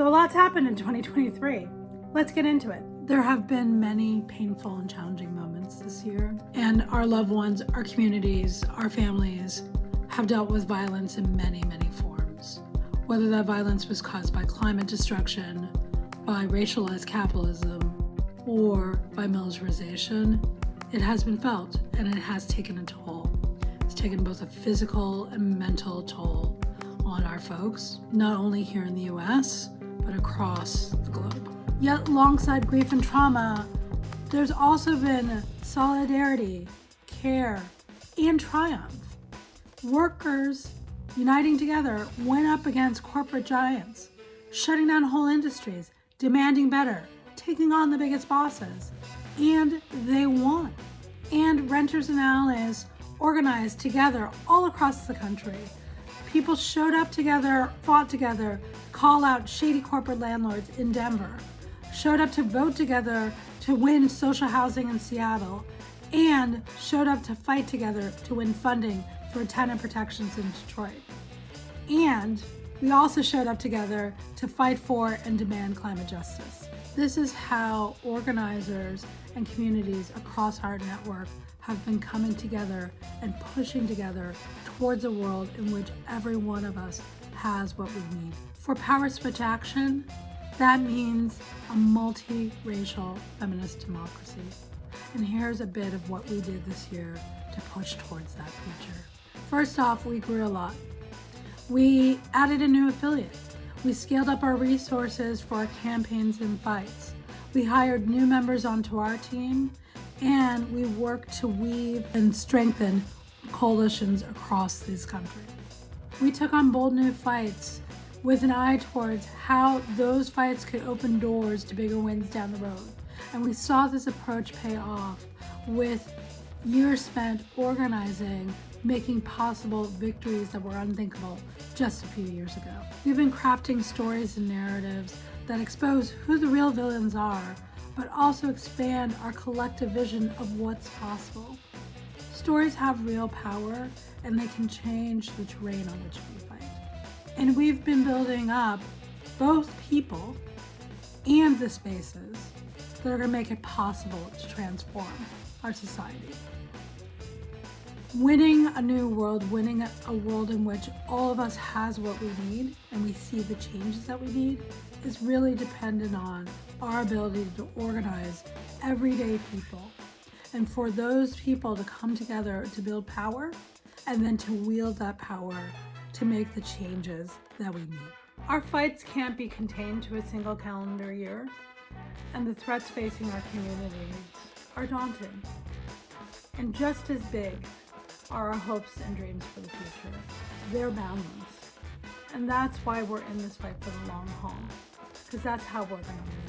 So a lot's happened in 2023. Let's get into it. There have been many painful and challenging moments this year, and our loved ones, our communities, our families have dealt with violence in many, many forms. Whether that violence was caused by climate destruction, by racialized capitalism, or by militarization, it has been felt and it has taken a toll. It's taken both a physical and mental toll on our folks, not only here in the US, but across the globe. Yet alongside grief and trauma, there's also been solidarity, care, and triumph. Workers uniting together went up against corporate giants, shutting down whole industries, demanding better, taking on the biggest bosses, and they won. And renters and allies organized together all across the country. People showed up together, fought together, call out shady corporate landlords in Denver, showed up to vote together to win social housing in Seattle, and showed up to fight together to win funding for tenant protections in Detroit. And we also showed up together to fight for and demand climate justice. This is how organizers and communities across our network have been coming together and pushing together towards a world in which every one of us has what we need. For Power Switch Action, that means a multiracial feminist democracy. And here's a bit of what we did this year to push towards that future. First off, we grew a lot. We added a new affiliate. We scaled up our resources for our campaigns and fights. We hired new members onto our team, and we worked to weave and strengthen coalitions across this country. We took on bold new fights with an eye towards how those fights could open doors to bigger wins down the road. And we saw this approach pay off with years spent organizing, making possible victories that were unthinkable just a few years ago. We've been crafting stories and narratives that expose who the real villains are, but also expand our collective vision of what's possible. Stories have real power, and they can change the terrain on which we fight. And we've been building up both people and the spaces that are going to make it possible to transform our society. Winning a new world, winning a world in which all of us has what we need and we see the changes that we need, is really dependent on our ability to organize everyday people, and for those people to come together to build power and then to wield that power to make the changes that we need. Our fights can't be contained to a single calendar year, and the threats facing our communities are daunting. And just as big are our hopes and dreams for the future. They're boundless. And that's why we're in this fight for the long haul, because that's how we're going to win.